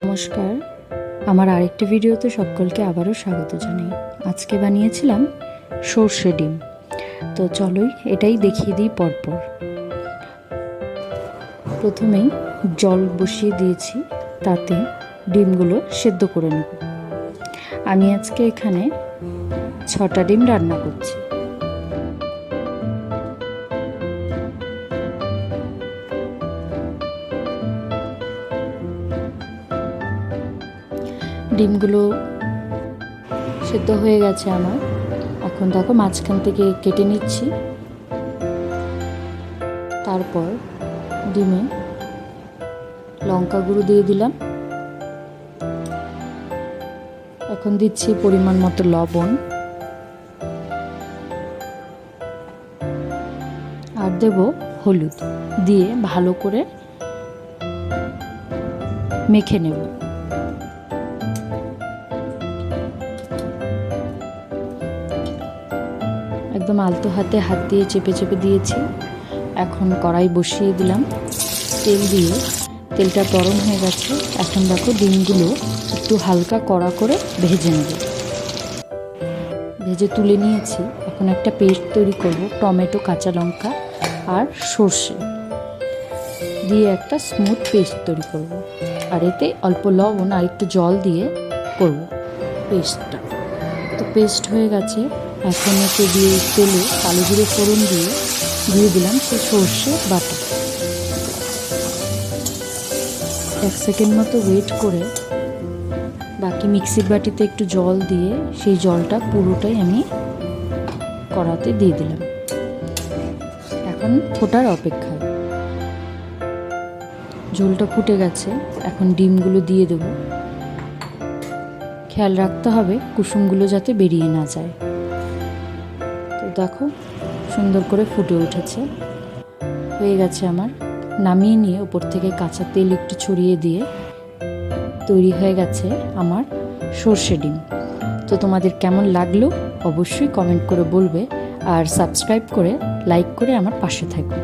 নমস্কার, আমার আরেকটি ভিডিওতে সকলকে আবারও স্বাগত জানাই। আজকে বানিয়েছিলাম সর্ষে ডিম। তো চলোই এটাই দেখিয়ে দিই পরপর। প্রথমেই জল বসিয়ে দিয়েছি, তাতে ডিমগুলো সেদ্ধ করে নেব। আমি আজকে এখানে 6টা ডিম রান্না করছি। ডিমগুলো সেদ্ধ হয়ে গেছে আমার। এখন দেখো মাঝখান থেকে কেটে নিচ্ছি। তারপর ডিমে লঙ্কা গুঁড়ো দিয়ে দিলাম। এখন দিচ্ছি পরিমাণ মতো লবণ, আর দেব হলুদ দিয়ে ভালো করে মেখে নেব। একদম আলতো হাতে হাত দিয়ে চেপে চেপে দিয়েছি। এখন কড়াই বসিয়ে দিলাম, তেল দিয়ে তেলটা গরম হয়ে গেছে। এখন দেখো ডিমগুলো একটু হালকা কড়া করে ভেজে নেব। ভেজে তুলে নিয়েছি। এখন একটা পেস্ট তৈরি করব, টমেটো, কাঁচা লঙ্কা আর সর্ষে দিয়ে একটা স্মুথ পেস্ট তৈরি করব। আর এতে অল্প লবণ আর একটু জল দিয়ে করব পেস্টটা। তো পেস্ট হয়ে গেছে। এখন এতে দিয়ে তেলে কালো জিরে ফোড়ন দিয়ে দিলাম সেই সর্ষে বাটা। 1 সেকেন্ড মতো ওয়েট করে বাকি মিক্সির বাটিতে একটু জল দিয়ে সেই জলটা পুরোটাই আমি কড়াতে দিয়ে দিলাম। এখন ফোটার অপেক্ষায়। ঝোলটা ফুটে গেছে। এখন ডিমগুলো দিয়ে দেব। খেয়াল রাখতে হবে কুসুমগুলো যাতে বেরিয়ে না যায়। তো দেখো সুন্দর করে ফুটে উঠেছে, হয়ে গেছে আমার। নামিয়ে নিয়ে উপর থেকে কাঁচা তেল একটু ছড়িয়ে দিয়ে তৈরি হয়ে গেছে আমার সর্ষে ডিম। তো তোমাদের কেমন লাগলো অবশ্যই কমেন্ট করে বলবে, আর সাবস্ক্রাইব করে লাইক করে আমার পাশে থাকবে।